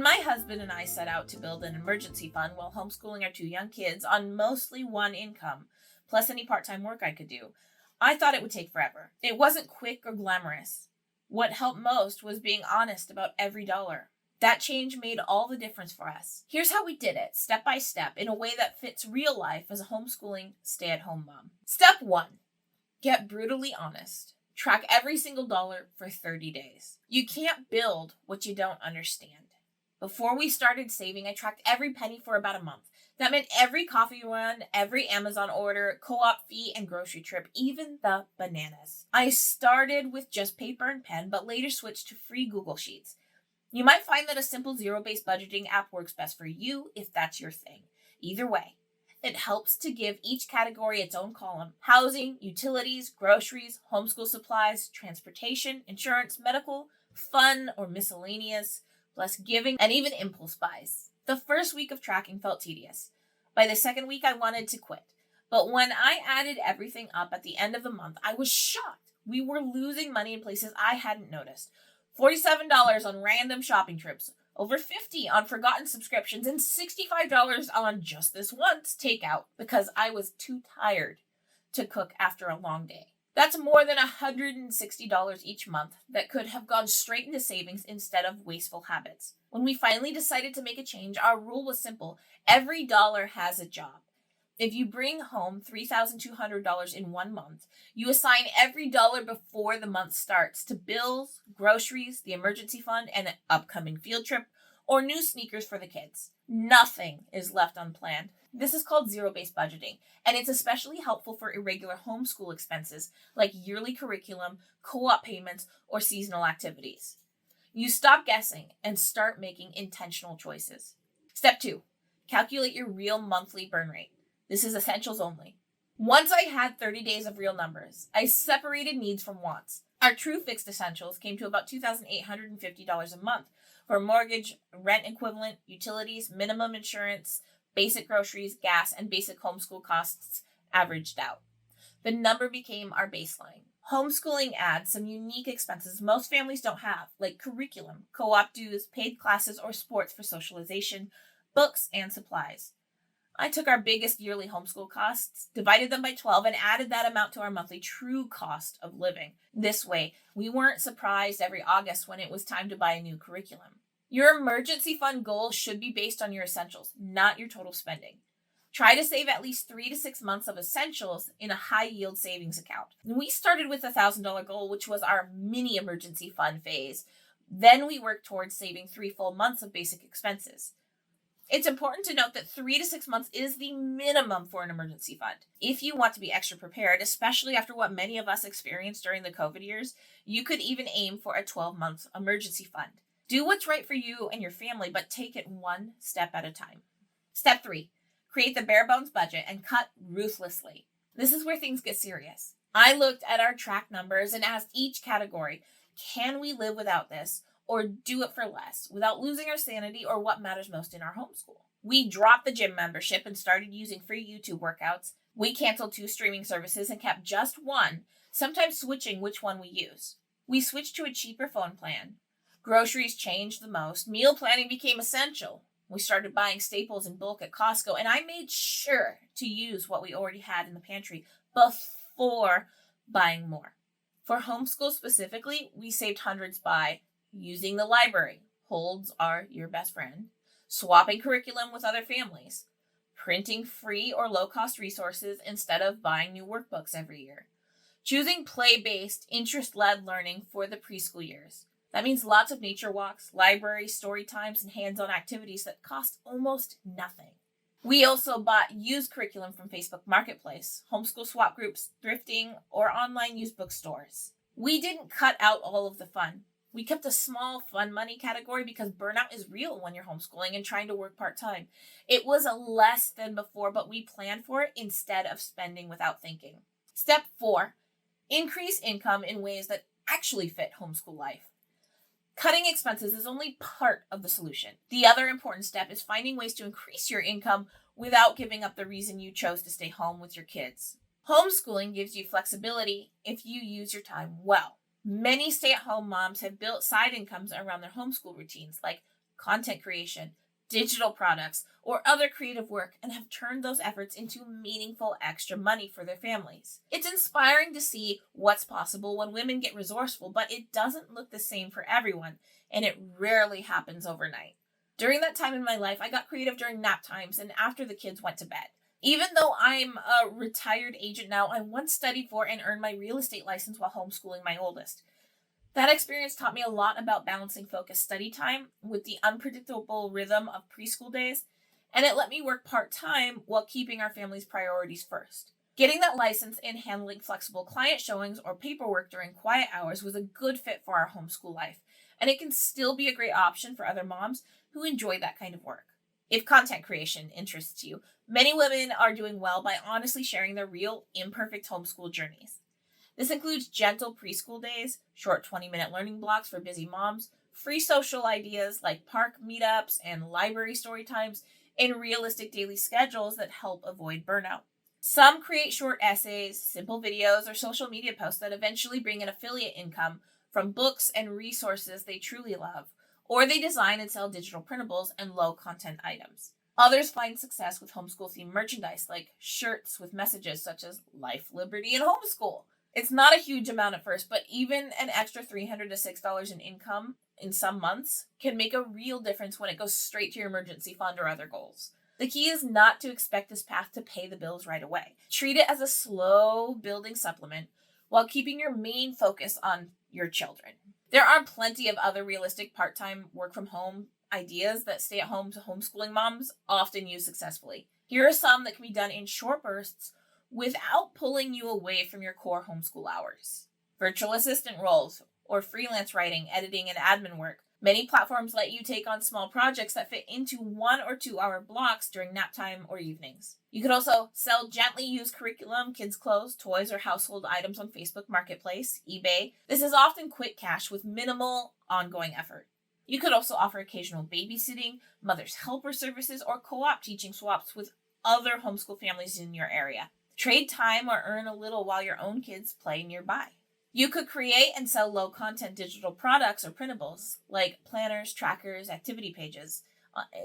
When my husband and I set out to build an emergency fund while homeschooling our two young kids on mostly one income, plus any part-time work I could do, I thought it would take forever. It wasn't quick or glamorous. What helped most was being honest about every dollar. That change made all the difference for us. Here's how we did it, step by step, in a way that fits real life as a homeschooling, stay-at-home mom. Step 1. Get brutally honest. Track every single dollar for 30 days. You can't build what you don't understand. Before we started saving, I tracked every penny for about a month. That meant every coffee run, every Amazon order, co-op fee, and grocery trip, even the bananas. I started with just paper and pen, but later switched to free Google Sheets. You might find that a simple zero-based budgeting app works best for you if that's your thing. Either way, it helps to give each category its own column: housing, utilities, groceries, homeschool supplies, transportation, insurance, medical, fun or miscellaneous, plus giving, and even impulse buys. The first week of tracking felt tedious. By the second week, I wanted to quit. But when I added everything up at the end of the month, I was shocked. We were losing money in places I hadn't noticed. $47 on random shopping trips, over $50 on forgotten subscriptions, and $65 on just this once takeout because I was too tired to cook after a long day. That's more than $160 each month that could have gone straight into savings instead of wasteful habits. When we finally decided to make a change, our rule was simple: every dollar has a job. If you bring home $3,200 in 1 month, you assign every dollar before the month starts to bills, groceries, the emergency fund, and an upcoming field trip, or new sneakers for the kids. Nothing is left unplanned. This is called zero-based budgeting, and it's especially helpful for irregular homeschool expenses like yearly curriculum, co-op payments, or seasonal activities. You stop guessing and start making intentional choices. Step 2, calculate your real monthly burn rate. This is essentials only. Once I had 30 days of real numbers, I separated needs from wants. Our true fixed essentials came to about $2,850 a month for mortgage, rent equivalent, utilities, minimum insurance, basic groceries, gas, and basic homeschool costs averaged out. The number became our baseline. Homeschooling adds some unique expenses most families don't have, like curriculum, co-op dues, paid classes, or sports for socialization, books, and supplies. I took our biggest yearly homeschool costs, divided them by 12, and added that amount to our monthly true cost of living. This way, we weren't surprised every August when it was time to buy a new curriculum. Your emergency fund goal should be based on your essentials, not your total spending. Try to save at least 3 to 6 months of essentials in a high-yield savings account. We started with a $1,000 goal, which was our mini emergency fund phase. Then we worked towards saving 3 full months of basic expenses. It's important to note that 3 to 6 months is the minimum for an emergency fund. If you want to be extra prepared, especially after what many of us experienced during the COVID years, you could even aim for a 12-month emergency fund. Do what's right for you and your family, but take it one step at a time. Step 3, create the bare bones budget and cut ruthlessly. This is where things get serious. I looked at our track numbers and asked each category, can we live without this? Or do it for less, without losing our sanity or what matters most in our homeschool? We dropped the gym membership and started using free YouTube workouts. We canceled 2 streaming services and kept just one, sometimes switching which one we use. We switched to a cheaper phone plan. Groceries changed the most. Meal planning became essential. We started buying staples in bulk at Costco, and I made sure to use what we already had in the pantry before buying more. For homeschool specifically, we saved hundreds by using the library, holds are your best friend, swapping curriculum with other families, printing free or low-cost resources instead of buying new workbooks every year, choosing play-based, interest-led learning for the preschool years. That means lots of nature walks, libraries, story times, and hands-on activities that cost almost nothing. We also bought used curriculum from Facebook Marketplace, homeschool swap groups, thrifting, or online used bookstores. We didn't cut out all of the fun. We kept a small fun money category because burnout is real when you're homeschooling and trying to work part-time. It was less than before, but we planned for it instead of spending without thinking. Step 4, increase income in ways that actually fit homeschool life. Cutting expenses is only part of the solution. The other important step is finding ways to increase your income without giving up the reason you chose to stay home with your kids. Homeschooling gives you flexibility if you use your time well. Many stay-at-home moms have built side incomes around their homeschool routines, like content creation, digital products, or other creative work and have turned those efforts into meaningful extra money for their families. It's inspiring to see what's possible when women get resourceful, but it doesn't look the same for everyone, and it rarely happens overnight. During that time in my life, I got creative during nap times and after the kids went to bed. Even though I'm a retired agent now, I once studied for and earned my real estate license while homeschooling my oldest. That experience taught me a lot about balancing focused study time with the unpredictable rhythm of preschool days, and it let me work part-time while keeping our family's priorities first. Getting that license and handling flexible client showings or paperwork during quiet hours was a good fit for our homeschool life, and it can still be a great option for other moms who enjoy that kind of work. If content creation interests you, many women are doing well by honestly sharing their real, imperfect homeschool journeys. This includes gentle preschool days, short 20-minute learning blocks for busy moms, free social ideas like park meetups and library story times, and realistic daily schedules that help avoid burnout. Some create short essays, simple videos, or social media posts that eventually bring in affiliate income from books and resources they truly love, or they design and sell digital printables and low-content items. Others find success with homeschool-themed merchandise like shirts with messages such as Life, Liberty, and Homeschool. It's not a huge amount at first, but even an extra $300 to $6 in income in some months can make a real difference when it goes straight to your emergency fund or other goals. The key is not to expect this path to pay the bills right away. Treat it as a slow building supplement while keeping your main focus on your children. There are plenty of other realistic part-time work from home ideas that stay-at-home homeschooling moms often use successfully. Here are some that can be done in short bursts without pulling you away from your core homeschool hours. Virtual assistant roles or freelance writing, editing, and admin work. Many platforms let you take on small projects that fit into 1 or 2 hour blocks during nap time or evenings. You could also sell gently used curriculum, kids' clothes, toys, or household items on Facebook Marketplace, eBay. This is often quick cash with minimal ongoing effort. You could also offer occasional babysitting, mother's helper services, or co-op teaching swaps with other homeschool families in your area. Trade time or earn a little while your own kids play nearby. You could create and sell low-content digital products or printables, like planners, trackers, activity pages.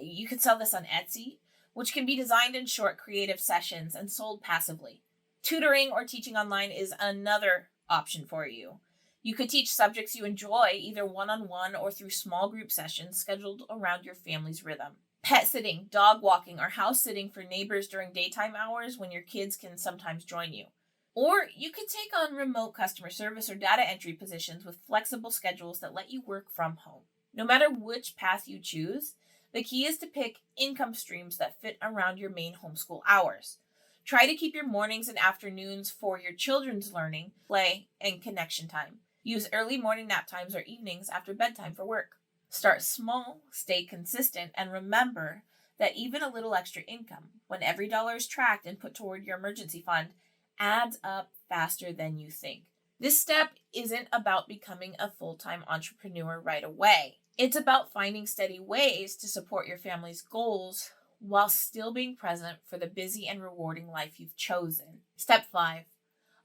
You could sell this on Etsy, which can be designed in short creative sessions and sold passively. Tutoring or teaching online is another option for you. You could teach subjects you enjoy, either one-on-one or through small group sessions scheduled around your family's rhythm. Pet sitting, dog walking, or house sitting for neighbors during daytime hours when your kids can sometimes join you. Or you could take on remote customer service or data entry positions with flexible schedules that let you work from home. No matter which path you choose, the key is to pick income streams that fit around your main homeschool hours. Try to keep your mornings and afternoons for your children's learning, play, and connection time. Use early morning nap times or evenings after bedtime for work. Start small, stay consistent, and remember that even a little extra income, when every dollar is tracked and put toward your emergency fund, adds up faster than you think. This step isn't about becoming a full-time entrepreneur right away. It's about finding steady ways to support your family's goals while still being present for the busy and rewarding life you've chosen. Step 5.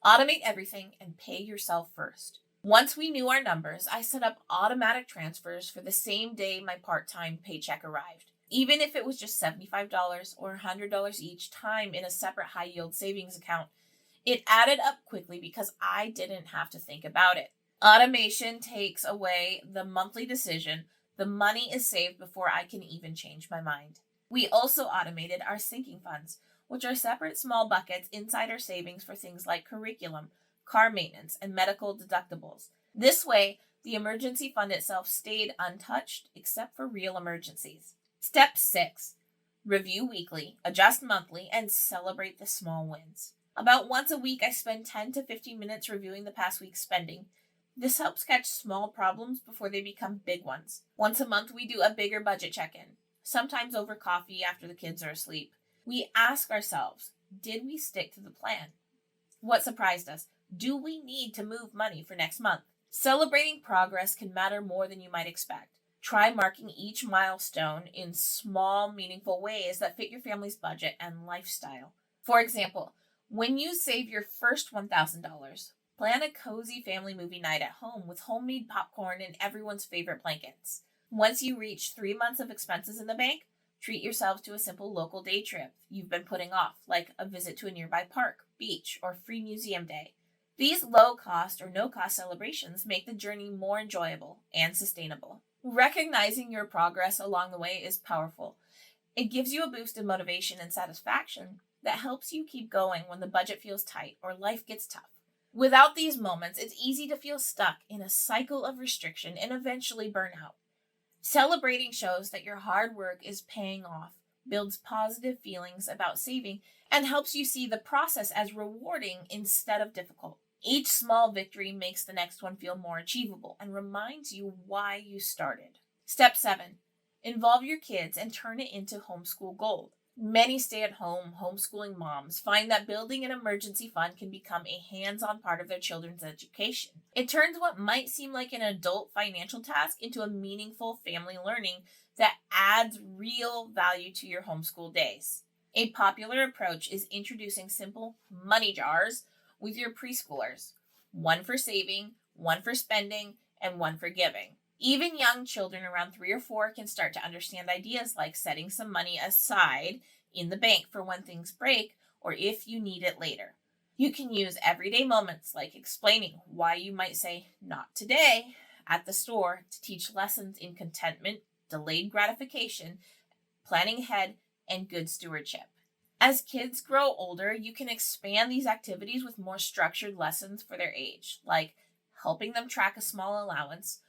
Automate everything and pay yourself first. Once we knew our numbers, I set up automatic transfers for the same day my part-time paycheck arrived. Even if it was just $75 or $100 each time in a separate high-yield savings account, it added up quickly because I didn't have to think about it. Automation takes away the monthly decision. The money is saved before I can even change my mind. We also automated our sinking funds, which are separate small buckets inside our savings for things like curriculum, car maintenance, and medical deductibles. This way, the emergency fund itself stayed untouched except for real emergencies. Step 6. Review weekly, adjust monthly, and celebrate the small wins. About once a week, I spend 10 to 15 minutes reviewing the past week's spending. This helps catch small problems before they become big ones. Once a month, we do a bigger budget check-in, sometimes over coffee after the kids are asleep. We ask ourselves, did we stick to the plan? What surprised us? Do we need to move money for next month? Celebrating progress can matter more than you might expect. Try marking each milestone in small, meaningful ways that fit your family's budget and lifestyle. For example, when you save your first $1,000, plan a cozy family movie night at home with homemade popcorn and everyone's favorite blankets. Once you reach 3 months of expenses in the bank, treat yourselves to a simple local day trip you've been putting off, like a visit to a nearby park, beach, or free museum day. These low-cost or no-cost celebrations make the journey more enjoyable and sustainable. Recognizing your progress along the way is powerful. It gives you a boost in motivation and satisfaction that helps you keep going when the budget feels tight or life gets tough. Without these moments, it's easy to feel stuck in a cycle of restriction and eventually burn out. Celebrating shows that your hard work is paying off, builds positive feelings about saving, and helps you see the process as rewarding instead of difficult. Each small victory makes the next one feel more achievable and reminds you why you started. Step 7. Involve your kids and turn it into homeschool gold. Many stay-at-home homeschooling moms find that building an emergency fund can become a hands-on part of their children's education. It turns what might seem like an adult financial task into a meaningful family learning that adds real value to your homeschool days. A popular approach is introducing simple money jars with your preschoolers. One for saving, one for spending, and one for giving. Even young children around 3 or 4 can start to understand ideas like setting some money aside in the bank for when things break or if you need it later. You can use everyday moments like explaining why you might say, "not today," at the store to teach lessons in contentment, delayed gratification, planning ahead, and good stewardship. As kids grow older, you can expand these activities with more structured lessons for their age, like helping them track a small allowance,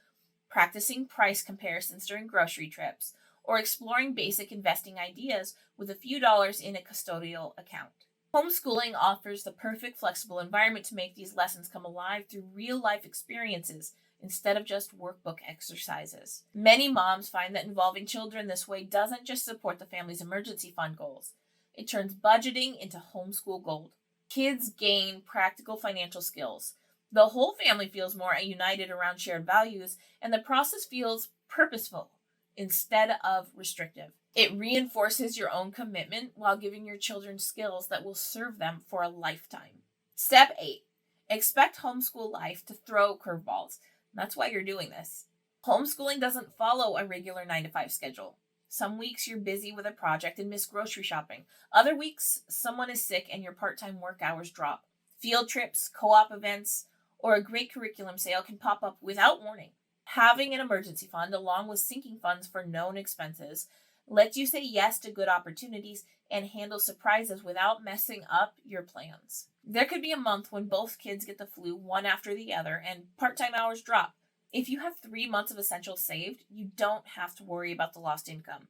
practicing price comparisons during grocery trips, or exploring basic investing ideas with a few dollars in a custodial account. Homeschooling offers the perfect flexible environment to make these lessons come alive through real-life experiences instead of just workbook exercises. Many moms find that involving children this way doesn't just support the family's emergency fund goals. It turns budgeting into homeschool gold. Kids gain practical financial skills. The whole family feels more united around shared values, and the process feels purposeful instead of restrictive. It reinforces your own commitment while giving your children skills that will serve them for a lifetime. Step 8. Expect homeschool life to throw curveballs. That's why you're doing this. Homeschooling doesn't follow a regular 9-to-5 schedule. Some weeks you're busy with a project and miss grocery shopping. Other weeks, someone is sick and your part-time work hours drop. Field trips, co-op events, or a great curriculum sale can pop up without warning. Having an emergency fund along with sinking funds for known expenses lets you say yes to good opportunities and handle surprises without messing up your plans. There could be a month when both kids get the flu one after the other and part-time hours drop. If you have 3 months of essentials saved, you don't have to worry about the lost income.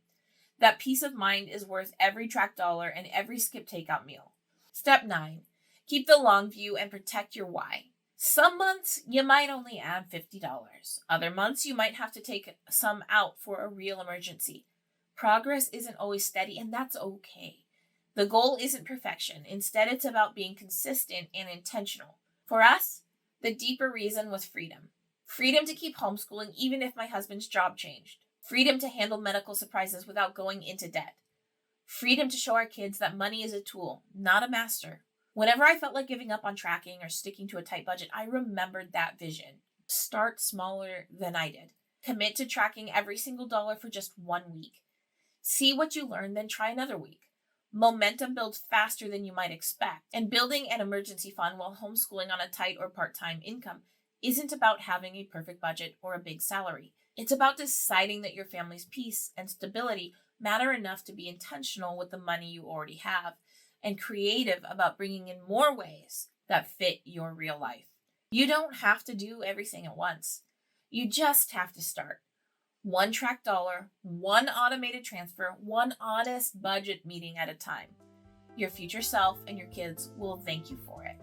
That peace of mind is worth every tracked dollar and every skip takeout meal. Step 9. Keep the long view and protect your why. Some months you might only add $50. Other months you might have to take some out for a real emergency. Progress isn't always steady, and that's okay. The goal isn't perfection. Instead, it's about being consistent and intentional. For us, the deeper reason was freedom. Freedom to keep homeschooling even if my husband's job changed. Freedom to handle medical surprises without going into debt. Freedom to show our kids that money is a tool, not a master. Whenever I felt like giving up on tracking or sticking to a tight budget, I remembered that vision. Start smaller than I did. Commit to tracking every single dollar for just 1 week. See what you learn, then try another week. Momentum builds faster than you might expect. And building an emergency fund while homeschooling on a tight or part-time income isn't about having a perfect budget or a big salary. It's about deciding that your family's peace and stability matter enough to be intentional with the money you already have and creative about bringing in more ways that fit your real life. You don't have to do everything at once. You just have to start. 1 tracked dollar, 1 automated transfer, 1 honest budget meeting at a time. Your future self and your kids will thank you for it.